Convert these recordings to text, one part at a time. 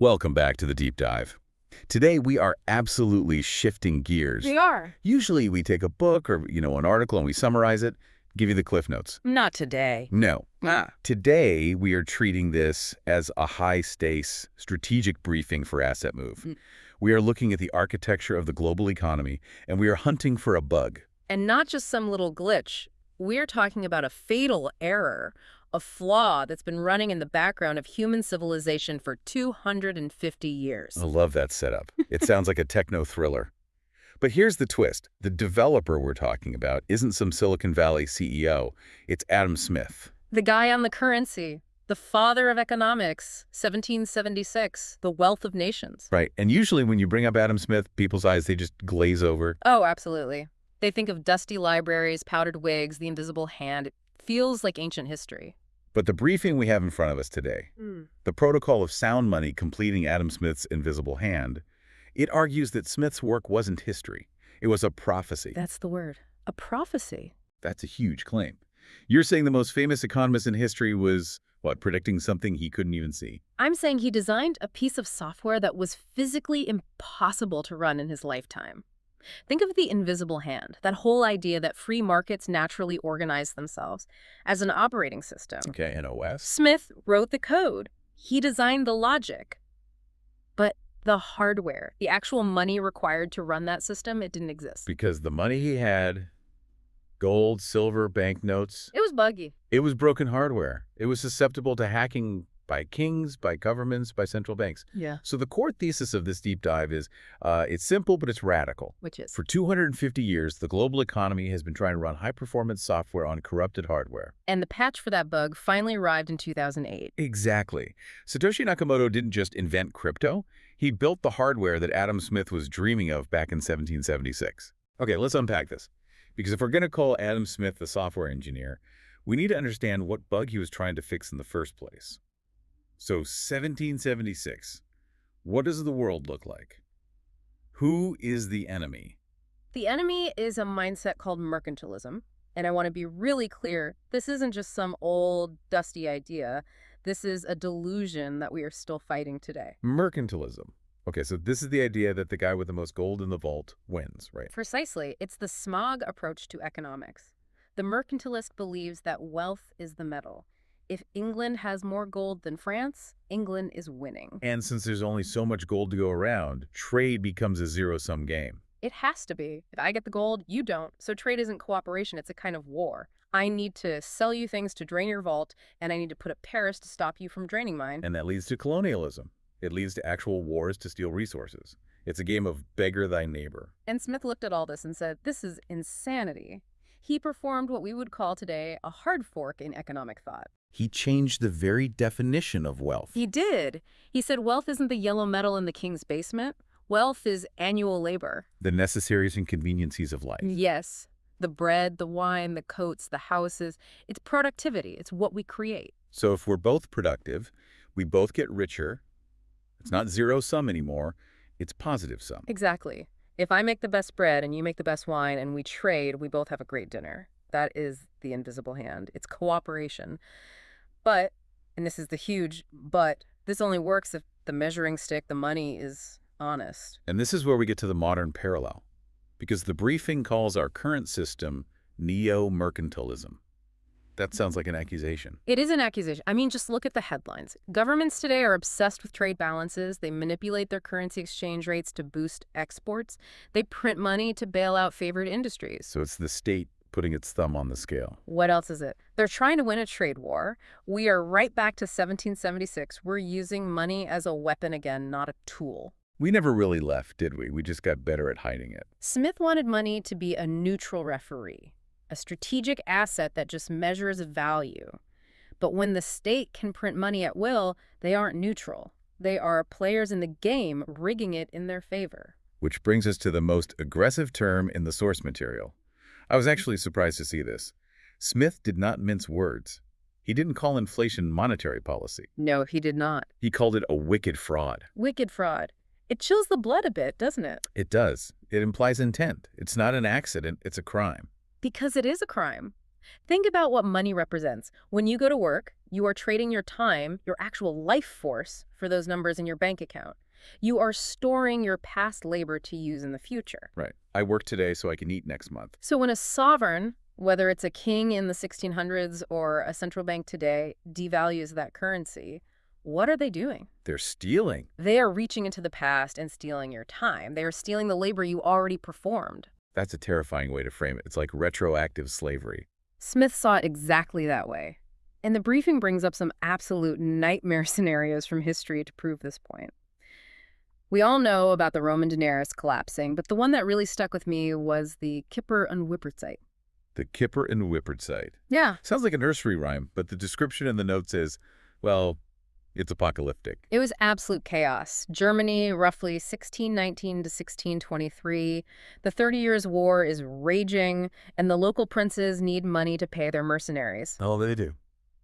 Welcome back to the Deep Dive. Today we are absolutely shifting gears. We are. Usually we take a book or, an article and we summarize it, give you the cliff notes. Not today. No. Today we are treating this as a high-stakes strategic briefing for Asset Move. We are looking at the architecture of the global economy and we are hunting for a bug. And not just some little glitch. We're talking about a fatal error, a flaw that's been running in the background of human civilization for 250 years. I love that setup. It sounds like a techno thriller. But here's the twist. The developer we're talking about isn't some Silicon Valley CEO. It's Adam Smith. The guy on the currency, the father of economics, 1776, the wealth of nations. Right. And usually when you bring up Adam Smith, people's eyes, they just glaze over. Oh, absolutely. They think of dusty libraries, powdered wigs, the invisible hand. It feels like ancient history. But the briefing we have in front of us today, the protocol of sound money completing Adam Smith's invisible hand, it argues that Smith's work wasn't history. It was a prophecy. That's the word. A prophecy. That's a huge claim. You're saying the most famous economist in history was, predicting something he couldn't even see? I'm saying he designed a piece of software that was physically impossible to run in his lifetime. Think of the invisible hand, that whole idea that free markets naturally organize themselves as an operating system. Okay, an OS. Smith wrote the code. He designed the logic. But the hardware, the actual money required to run that system, it didn't exist. Because the money he had, gold, silver, banknotes, It was buggy. it was broken hardware. It was susceptible to hacking by kings, by governments, by central banks. Yeah. So the core thesis of this deep dive is it's simple, but it's radical. Which is? For 250 years, the global economy has been trying to run high-performance software on corrupted hardware. And the patch for that bug finally arrived in 2008. Exactly. Satoshi Nakamoto didn't just invent crypto. He built the hardware that Adam Smith was dreaming of back in 1776. Okay, let's unpack this. Because if we're going to call Adam Smith the software engineer, we need to understand what bug he was trying to fix in the first place. So 1776, what does the world look like? Who is the enemy? The enemy is a mindset called mercantilism. And I want to be really clear, this isn't just some old, dusty idea. This is a delusion that we are still fighting today. Mercantilism. Okay, so this is the idea that the guy with the most gold in the vault wins, right? Precisely. It's the smog approach to economics. The mercantilist believes that wealth is the metal. If England has more gold than France, England is winning. And since there's only so much gold to go around, trade becomes a zero-sum game. It has to be. If I get the gold, you don't. So trade isn't cooperation, it's a kind of war. I need to sell you things to drain your vault, and I need to put up Paris to stop you from draining mine. And that leads to colonialism. It leads to actual wars to steal resources. It's a game of beggar thy neighbor. And Smith looked at all this and said, this is insanity. He performed what we would call today a hard fork in economic thought. He changed the very definition of wealth. He did. He said wealth isn't the yellow metal in the king's basement. Wealth is annual labor. The necessaries and conveniencies of life. Yes. The bread, the wine, the coats, the houses. It's productivity. It's what we create. So if we're both productive, we both get richer. It's not zero sum anymore. It's positive sum. Exactly. If I make the best bread and you make the best wine and we trade, we both have a great dinner. That is the invisible hand. It's cooperation. But, and this is the huge but, this only works if the measuring stick, the money, is honest. And this is where we get to the modern parallel. Because the briefing calls our current system neo-mercantilism. That sounds like an accusation. It is an accusation. I mean, just look at the headlines. Governments today are obsessed with trade balances. They manipulate their currency exchange rates to boost exports. They print money to bail out favored industries. So it's the state putting its thumb on the scale. What else is it? They're trying to win a trade war. We are right back to 1776. We're using money as a weapon again, not a tool. We never really left, did we? We just got better at hiding it. Smith wanted money to be a neutral referee, a strategic asset that just measures value. But when the state can print money at will, they aren't neutral. They are players in the game, rigging it in their favor. Which brings us to the most aggressive term in the source material. I was actually surprised to see this. Smith did not mince words. He didn't call inflation monetary policy. No, he did not. He called it a wicked fraud. Wicked fraud. It chills the blood a bit, doesn't it? It does. It implies intent. It's not an accident, it's a crime. Because it is a crime. Think about what money represents. When you go to work, you are trading your time, your actual life force, for those numbers in your bank account. You are storing your past labor to use in the future. Right. I work today so I can eat next month. So when a sovereign, whether it's a king in the 1600s or a central bank today, devalues that currency, what are they doing? They're stealing. They are reaching into the past and stealing your time. They are stealing the labor you already performed. That's a terrifying way to frame it. It's like retroactive slavery. Smith saw it exactly that way. And the briefing brings up some absolute nightmare scenarios from history to prove this point. We all know about the Roman denarius collapsing, but the one that really stuck with me was the Kipper and Wipperzeit. The Kipper and Wipperzeit. Yeah. Sounds like a nursery rhyme, but the description in the notes is, well, it's apocalyptic. It was absolute chaos. Germany, roughly 1619 to 1623. The 30 Years' War is raging, and the local princes need money to pay their mercenaries. Oh, they do.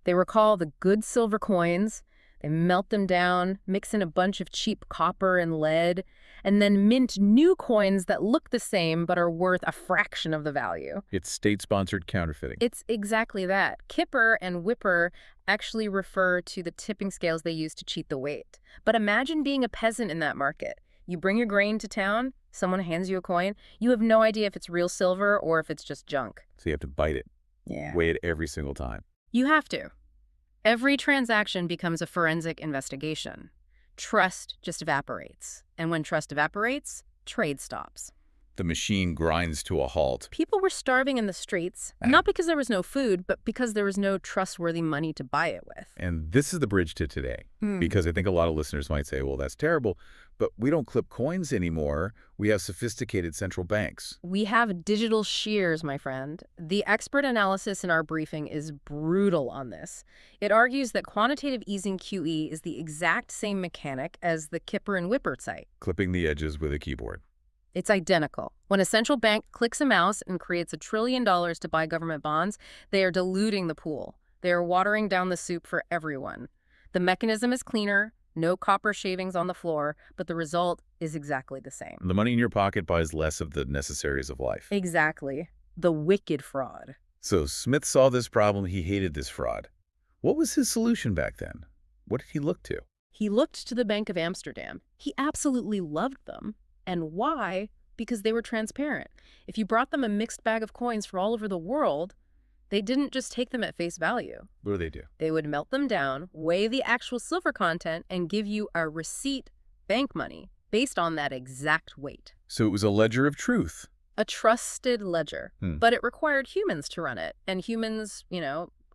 They recall the good silver coins. They melt them down, mix in a bunch of cheap copper and lead, and then mint new coins that look the same but are worth a fraction of the value. It's state-sponsored counterfeiting. It's exactly that. Kipper and Wipper actually refer to the tipping scales they use to cheat the weight. But imagine being a peasant in that market. You bring your grain to town, someone hands you a coin, you have no idea if it's real silver or if it's just junk. So you have to bite it. Yeah. Weigh it every single time. You have to. Every transaction becomes a forensic investigation. Trust just evaporates. And when trust evaporates, trade stops. The machine grinds to a halt. People were starving in the streets, not because there was no food, but because there was no trustworthy money to buy it with. And this is the bridge to today, because I think a lot of listeners might say, well, that's terrible, but we don't clip coins anymore. We have sophisticated central banks. We have digital shears, my friend. The expert analysis in our briefing is brutal on this. It argues that quantitative easing QE is the exact same mechanic as the Kipper and Wipperzeit. Clipping the edges with a keyboard. It's identical. When a central bank clicks a mouse and creates $1 trillion to buy government bonds, they are diluting the pool. They are watering down the soup for everyone. The mechanism is cleaner, no copper shavings on the floor, but the result is exactly the same. The money in your pocket buys less of the necessaries of life. Exactly. The wicked fraud. So Smith saw this problem. He hated this fraud. What was his solution back then? What did he look to? He looked to the Bank of Amsterdam. He absolutely loved them. And why? Because they were transparent. If you brought them a mixed bag of coins from all over the world, they didn't just take them at face value. What do they do? They would melt them down, weigh the actual silver content, and give you a receipt, bank money, based on that exact weight. So it was a ledger of truth. A trusted ledger. But it required humans to run it. And humans,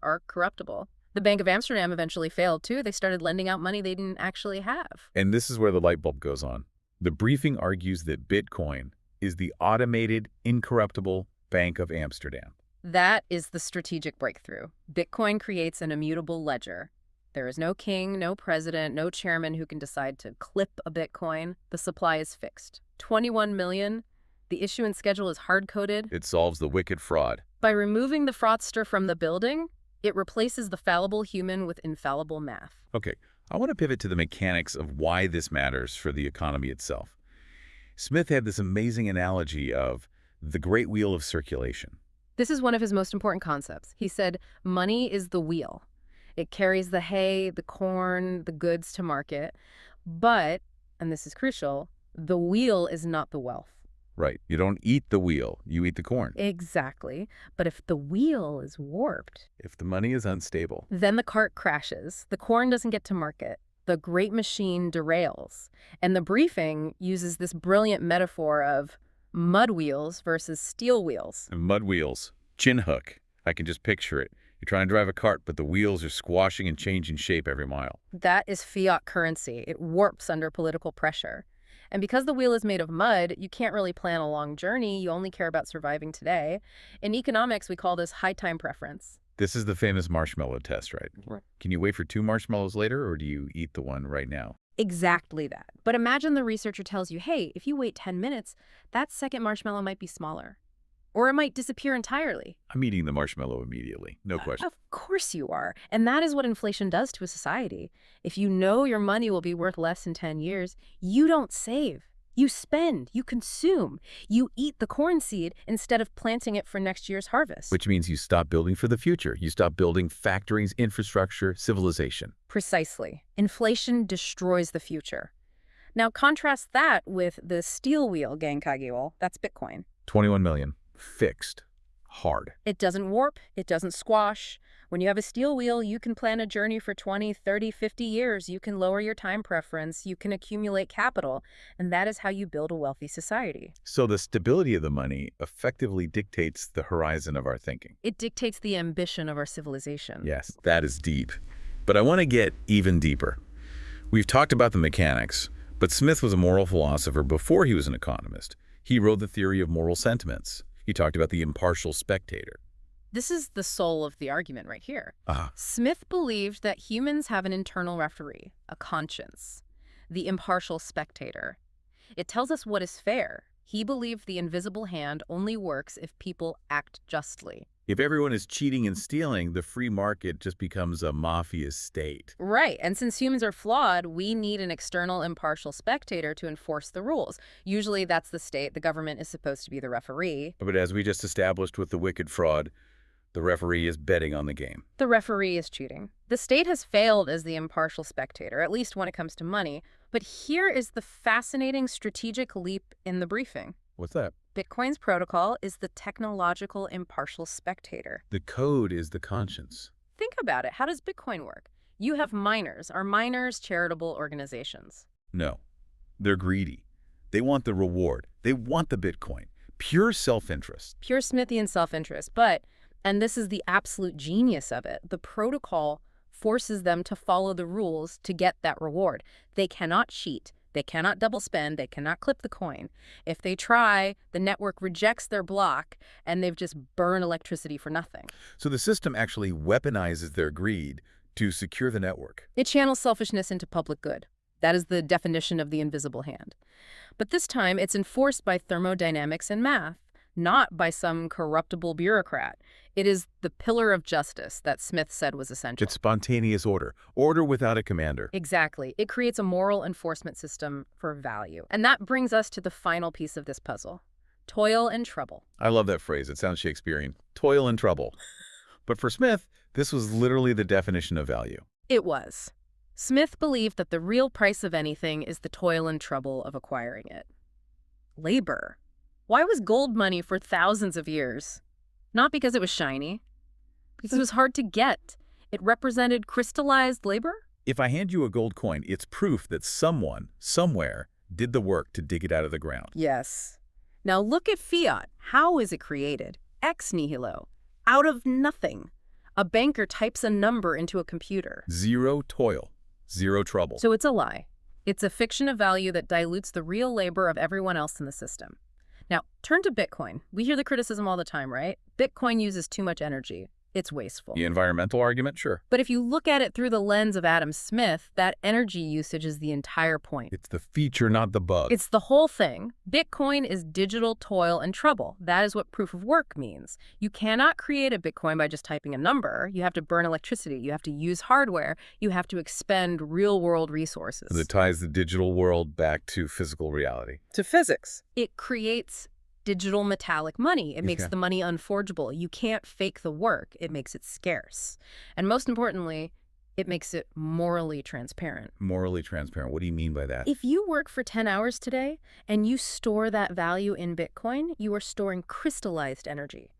are corruptible. The Bank of Amsterdam eventually failed, too. They started lending out money they didn't actually have. And this is where the light bulb goes on. The briefing argues that Bitcoin is the automated, incorruptible Bank of Amsterdam. That is the strategic breakthrough. Bitcoin creates an immutable ledger. There is no king, no president, no chairman who can decide to clip a Bitcoin. The supply is fixed. 21 million. The issuance schedule is hard-coded. It solves the wicked fraud. By removing the fraudster from the building, it replaces the fallible human with infallible math. Okay, I want to pivot to the mechanics of why this matters for the economy itself. Smith had this amazing analogy of the great wheel of circulation. This is one of his most important concepts. He said, money is the wheel. It carries the hay, the corn, the goods to market. But, and this is crucial, the wheel is not the wealth. Right. You don't eat the wheel. You eat the corn. Exactly. But if the wheel is warped, if the money is unstable, then the cart crashes. The corn doesn't get to market. The great machine derails. And the briefing uses this brilliant metaphor of mud wheels versus steel wheels. And mud wheels. Chin hook. I can just picture it. You're trying to drive a cart, but the wheels are squashing and changing shape every mile. That is fiat currency. It warps under political pressure. And because the wheel is made of mud, you can't really plan a long journey. You only care about surviving today. In economics, we call this high time preference. This is the famous marshmallow test, right? Right. Can you wait for 2 marshmallows later, or do you eat the one right now? Exactly that. But imagine the researcher tells you, hey, if you wait 10 minutes, that second marshmallow might be smaller. Or it might disappear entirely. I'm eating the marshmallow immediately. No question. Of course you are. And that is what inflation does to a society. If you know your money will be worth less in 10 years, you don't save. You spend, you consume, you eat the corn seed instead of planting it for next year's harvest. Which means you stop building for the future. You stop building factories, infrastructure, civilization. Precisely. Inflation destroys the future. Now contrast that with the steel wheel, Genkagiwol. That's Bitcoin. 21 million. Fixed. Hard. It doesn't warp. It doesn't squash. When you have a steel wheel, you can plan a journey for 20, 30, 50 years. You can lower your time preference. You can accumulate capital. And that is how you build a wealthy society. So the stability of the money effectively dictates the horizon of our thinking. It dictates the ambition of our civilization. Yes, that is deep. But I want to get even deeper. We've talked about the mechanics, but Smith was a moral philosopher before he was an economist. He wrote the theory of moral sentiments. He talked about the impartial spectator. This is the soul of the argument right here. Ah. Smith believed that humans have an internal referee, a conscience, the impartial spectator. It tells us what is fair. He believed the invisible hand only works if people act justly. If everyone is cheating and stealing, the free market just becomes a mafia state. Right, and since humans are flawed, we need an external impartial spectator to enforce the rules. Usually that's the state. The government is supposed to be the referee. But as we just established with the wicked fraud, the referee is betting on the game. The referee is cheating. The state has failed as the impartial spectator, at least when it comes to money. But here is the fascinating strategic leap in the briefing. What's that? Bitcoin's protocol is the technological impartial spectator. The code is the conscience. Think about it. How does Bitcoin work? You have miners. Are miners charitable organizations? No. They're greedy. They want the reward. They want the Bitcoin. Pure self-interest. Pure Smithian self-interest. But, and this is the absolute genius of it, the protocol forces them to follow the rules to get that reward. They cannot cheat. They cannot double spend. They cannot clip the coin. If they try, the network rejects their block, and they've just burned electricity for nothing. So the system actually weaponizes their greed to secure the network. It channels selfishness into public good. That is the definition of the invisible hand. But this time, it's enforced by thermodynamics and math, not by some corruptible bureaucrat. It is the pillar of justice that Smith said was essential. It's spontaneous order. Order without a commander. Exactly. It creates a moral enforcement system for value. And that brings us to the final piece of this puzzle. Toil and trouble. I love that phrase. It sounds Shakespearean. Toil and trouble. But for Smith, this was literally the definition of value. It was. Smith believed that the real price of anything is the toil and trouble of acquiring it. Labor. Why was gold money for thousands of years? Not because it was shiny, because it was hard to get. It represented crystallized labor. If I hand you a gold coin, it's proof that someone, somewhere, did the work to dig it out of the ground. Yes. Now look at fiat. How is it created? Ex nihilo. Out of nothing. A banker types a number into a computer. Zero toil. Zero trouble. So it's a lie. It's a fiction of value that dilutes the real labor of everyone else in the system. Now, turn to Bitcoin. We hear the criticism all the time, right? Bitcoin uses too much energy. It's wasteful. The environmental argument? Sure. But if you look at it through the lens of Adam Smith, that energy usage is the entire point. It's the feature, not the bug. It's the whole thing. Bitcoin is digital toil and trouble. That is what proof of work means. You cannot create a Bitcoin by just typing a number. You have to burn electricity. You have to use hardware. You have to expend real-world resources. That ties the digital world back to physical reality. To physics. It creates digital metallic money. It makes the money unforgeable. You can't fake the work. It makes it scarce. And most importantly, it makes it morally transparent. Morally transparent. What do you mean by that? If you work for 10 hours today and you store that value in Bitcoin, you are storing crystallized energy.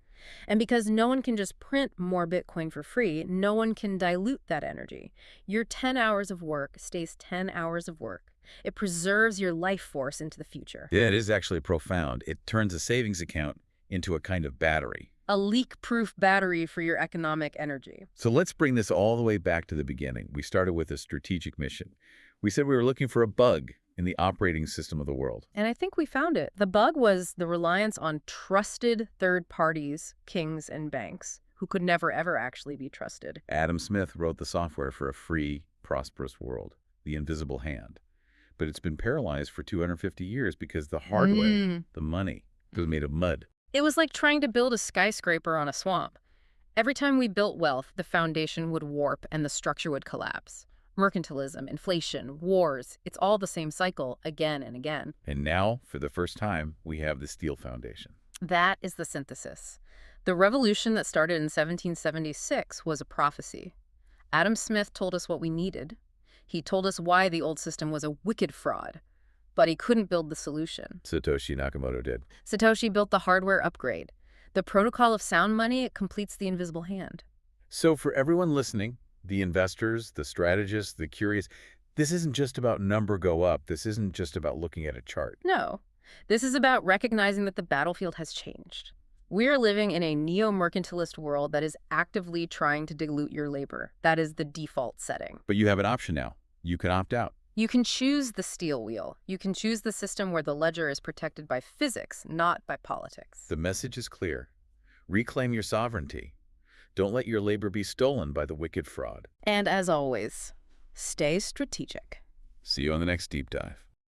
And because no one can just print more Bitcoin for free, no one can dilute that energy. Your 10 hours of work stays 10 hours of work. It preserves your life force into the future. Yeah, it is actually profound. It turns a savings account into a kind of battery. A leak-proof battery for your economic energy. So let's bring this all the way back to the beginning. We started with a strategic mission. We said we were looking for a bug in the operating system of the world. And I think we found it. The bug was the reliance on trusted third parties, kings and banks, who could never ever actually be trusted. Adam Smith wrote the software for a free, prosperous world, the invisible hand. But it's been paralyzed for 250 years because the hardware, the money, was made of mud. It was like trying to build a skyscraper on a swamp. Every time we built wealth, the foundation would warp and the structure would collapse. Mercantilism, inflation, wars, it's all the same cycle again and again. And now, for the first time, we have the steel foundation. That is the synthesis. The revolution that started in 1776 was a prophecy. Adam Smith told us what we needed. He told us why the old system was a wicked fraud, but he couldn't build the solution. Satoshi Nakamoto did. Satoshi built the hardware upgrade. The protocol of sound money, it completes the invisible hand. So for everyone listening, the investors, the strategists, the curious, this isn't just about number go up. This isn't just about looking at a chart. No, this is about recognizing that the battlefield has changed. We are living in a neo-mercantilist world that is actively trying to dilute your labor. That is the default setting. But you have an option now. You can opt out. You can choose the steel wheel. You can choose the system where the ledger is protected by physics, not by politics. The message is clear. Reclaim your sovereignty. Don't let your labor be stolen by the wicked fraud. And as always, stay strategic. See you on the next deep dive.